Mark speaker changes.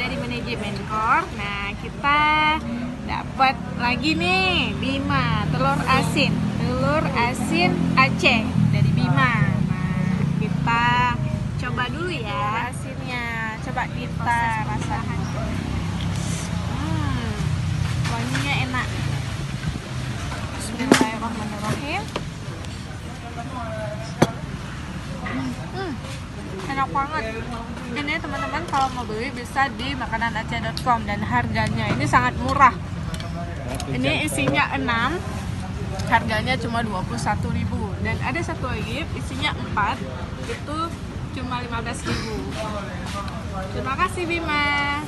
Speaker 1: dari manajemen core. Nah, kita dapat lagi nih Bima telur asin Aceh dari Bima. Nah, kita coba dulu ya asinnya. Coba kita rasakan. Wanginya enak. Bismillahirrahmanirrahim. Enak banget. Ini teman-teman kalau mau beli bisa di makananaceh.com dan harganya ini sangat murah. Ini isinya 6, harganya cuma 21.000. Dan ada satu lagi isinya 4, itu cuma 15.000. Terima kasih Bima.